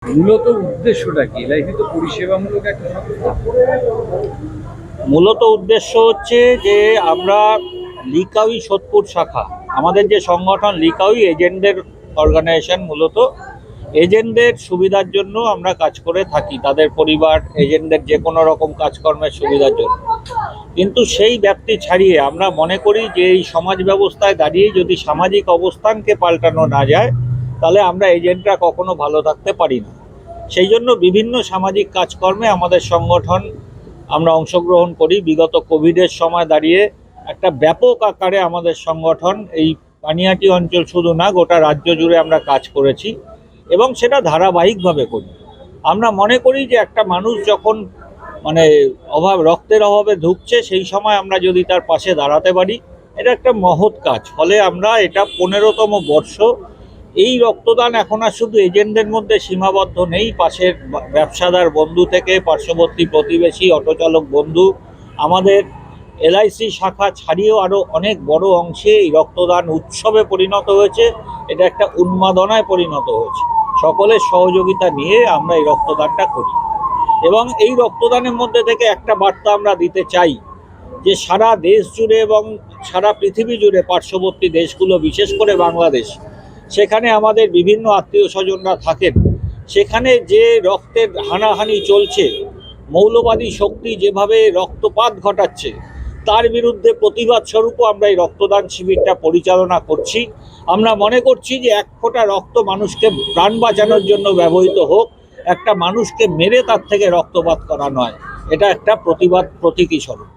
মূলত উদ্দেশ্যটা কি? লাইফে তো পরিষেবামূলক একটা সংস্থা। মূলত উদ্দেশ্য হচ্ছে যে আমরা লিকাউই সোদপুর শাখা, আমাদের যে সংগঠন লিকাউই এজেন্টদের অর্গানাইজেশন, মূলত এজেন্টদের সুবিধার জন্য আমরা কাজ করে থাকি, তাদের পরিবার এজেন্টদের যে কোনো রকম কাজকর্মের সুবিধার জন্য। কিন্তু সেই ব্যাপ্তি ছাড়িয়ে আমরা মনে করি যে এই সমাজ ব্যবস্থায় দাঁড়িয়ে যদি সামাজিক অবস্থানকে পাল্টানো না যায়, তাহলে আমরা এজেন্টরা কখনো ভালো থাকতে পারি না। সেই জন্য বিভিন্ন সামাজিক কাজকর্মে আমাদের সংগঠন আমরা অংশগ্রহণ করি। বিগত কোভিডের সময় দাঁড়িয়ে একটা ব্যাপক আকারে আমাদের সংগঠন এই পানিহাটি অঞ্চল শুধু না, গোটা রাজ্য জুড়ে আমরা কাজ করেছি এবং সেটা ধারাবাহিকভাবে করি। আমরা মনে করি যে একটা মানুষ যখন মানে রক্তের অভাবে ধুঁকছে, সেই সময় আমরা যদি তার পাশে দাঁড়াতে পারি, এটা একটা মহৎ কাজ। ফলে আমরা এটা 15তম বর্ষ। এই রক্তদান এখন আর শুধু এজেন্টদের মধ্যে সীমাবদ্ধ নেই, পাশের ব্যবসাদার বন্ধু থেকে পার্শ্ববর্তী প্রতিবেশী অটোচালক বন্ধু, আমাদের এলআইসি শাখা ছাড়িয়েও আরও অনেক বড় অংশে এই রক্তদান উৎসবে পরিণত হয়েছে। এটা একটা উন্মাদনায় পরিণত হয়েছে। সকলের সহযোগিতা নিয়ে আমরা এই রক্তদানটা করি এবং এই রক্তদানের মধ্যে থেকে একটা বার্তা আমরা দিতে চাই যে সারা দেশ জুড়ে এবং সারা পৃথিবী জুড়ে পার্শ্ববর্তী দেশগুলো, বিশেষ করে বাংলাদেশ, সেখানে আমাদের বিভিন্ন আত্মীয় স্বজনরা থাকেন। সেখানে যে রক্তের হানাহানি চলছে, মৌলবাদী শক্তি যেভাবে রক্তপাত ঘটাচ্ছে, তার বিরুদ্ধে প্রতিবাদ স্বরূপও আমরা এই রক্তদান শিবিরটা পরিচালনা করছি। আমরা মনে করছি যে এক ফোঁটা রক্ত মানুষকে প্রাণ বাঁচানোর জন্য ব্যবহৃত হোক, একটা মানুষকে মেরে তার থেকে রক্তপাত করা নয়। এটা একটা প্রতিবাদ প্রতীকী স্বরূপ।